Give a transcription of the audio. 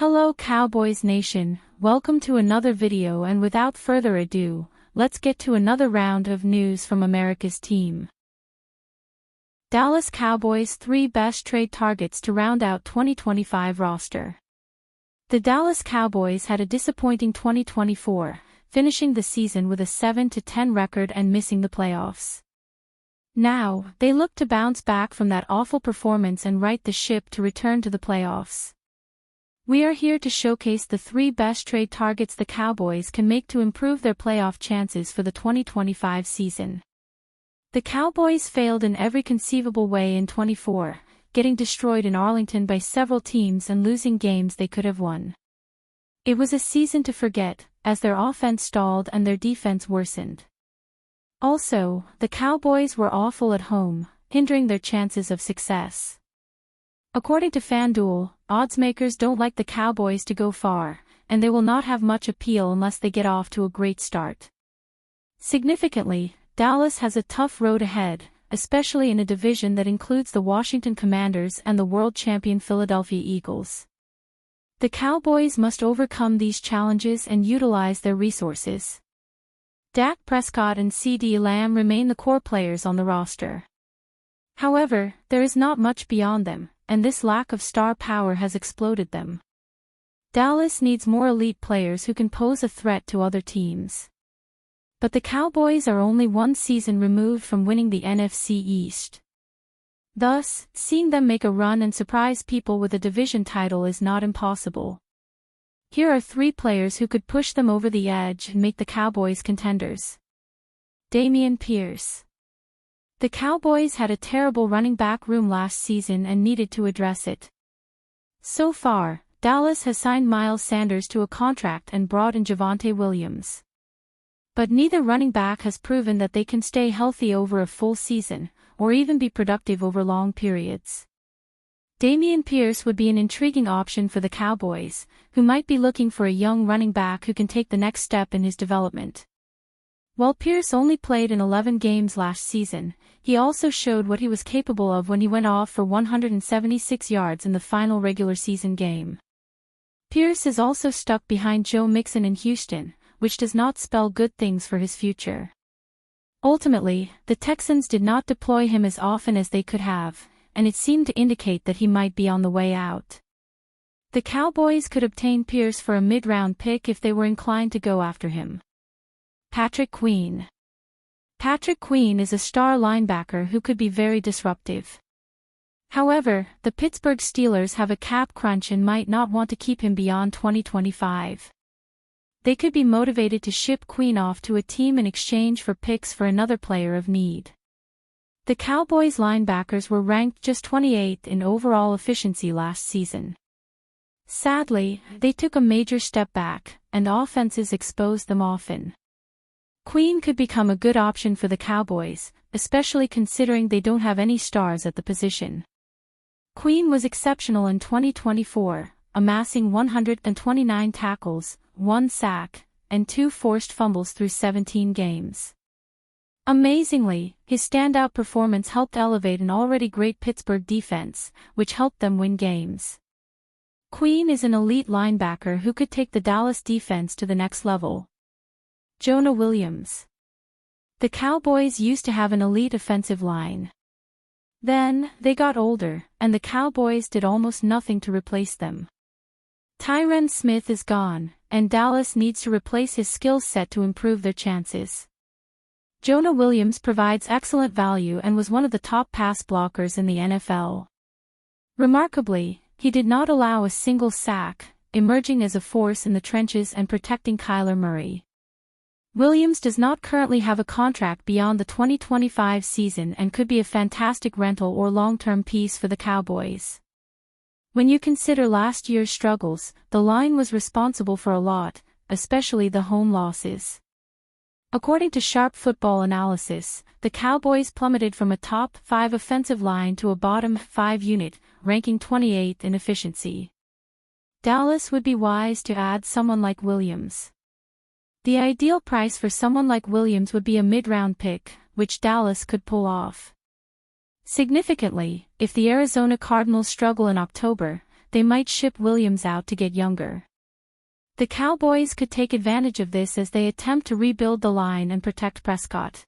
Hello Cowboys Nation, welcome to another video, and without further ado, let's get to another round of news from America's team. Dallas Cowboys 3 best trade targets to round out 2025 roster. The Dallas Cowboys had a disappointing 2024, finishing the season with a 7-10 record and missing the playoffs. Now, they look to bounce back from that awful performance and right the ship to return to the playoffs. We are here to showcase the 3 best trade targets the Cowboys can make to improve their playoff chances for the 2025 season. The Cowboys failed in every conceivable way in 24, getting destroyed in Arlington by several teams and losing games they could have won. It was a season to forget, as their offense stalled and their defense worsened. Also, the Cowboys were awful at home, hindering their chances of success. According to FanDuel, oddsmakers don't like the Cowboys to go far, and they will not have much appeal unless they get off to a great start. Significantly, Dallas has a tough road ahead, especially in a division that includes the Washington Commanders and the world champion Philadelphia Eagles. The Cowboys must overcome these challenges and utilize their resources. Dak Prescott and CeeDee Lamb remain the core players on the roster. However, there is not much beyond them, and this lack of star power has exploded them. Dallas needs more elite players who can pose a threat to other teams. But the Cowboys are only one season removed from winning the NFC East. Thus, seeing them make a run and surprise people with a division title is not impossible. Here are 3 players who could push them over the edge and make the Cowboys contenders. Dameon Pierce. The Cowboys had a terrible running back room last season and needed to address it. So far, Dallas has signed Miles Sanders to a contract and brought in Jonah Williams. But neither running back has proven that they can stay healthy over a full season, or even be productive over long periods. Dameon Pierce would be an intriguing option for the Cowboys, who might be looking for a young running back who can take the next step in his development. While Pierce only played in 11 games last season, he also showed what he was capable of when he went off for 176 yards in the final regular season game. Pierce is also stuck behind Joe Mixon in Houston, which does not spell good things for his future. Ultimately, the Texans did not deploy him as often as they could have, and it seemed to indicate that he might be on the way out. The Cowboys could obtain Pierce for a mid-round pick if they were inclined to go after him. Patrick Queen. Patrick Queen is a star linebacker who could be very disruptive. However, the Pittsburgh Steelers have a cap crunch and might not want to keep him beyond 2025. They could be motivated to ship Queen off to a team in exchange for picks for another player of need. The Cowboys linebackers were ranked just 28th in overall efficiency last season. Sadly, they took a major step back, and offenses exposed them often. Queen could become a good option for the Cowboys, especially considering they don't have any stars at the position. Queen was exceptional in 2024, amassing 129 tackles, 1 sack, and 2 forced fumbles through 17 games. Amazingly, his standout performance helped elevate an already great Pittsburgh defense, which helped them win games. Queen is an elite linebacker who could take the Dallas defense to the next level. Jonah Williams. The Cowboys used to have an elite offensive line. Then, they got older, and the Cowboys did almost nothing to replace them. Tyron Smith is gone, and Dallas needs to replace his skill set to improve their chances. Jonah Williams provides excellent value and was one of the top pass blockers in the NFL. Remarkably, he did not allow a single sack, emerging as a force in the trenches and protecting Kyler Murray. Williams does not currently have a contract beyond the 2025 season and could be a fantastic rental or long-term piece for the Cowboys. When you consider last year's struggles, the line was responsible for a lot, especially the home losses. According to Sharp Football Analysis, the Cowboys plummeted from a top 5 offensive line to a bottom 5 unit, ranking 28th in efficiency. Dallas would be wise to add someone like Williams. The ideal price for someone like Williams would be a mid-round pick, which Dallas could pull off. Significantly, if the Arizona Cardinals struggle in October, they might ship Williams out to get younger. The Cowboys could take advantage of this as they attempt to rebuild the line and protect Prescott.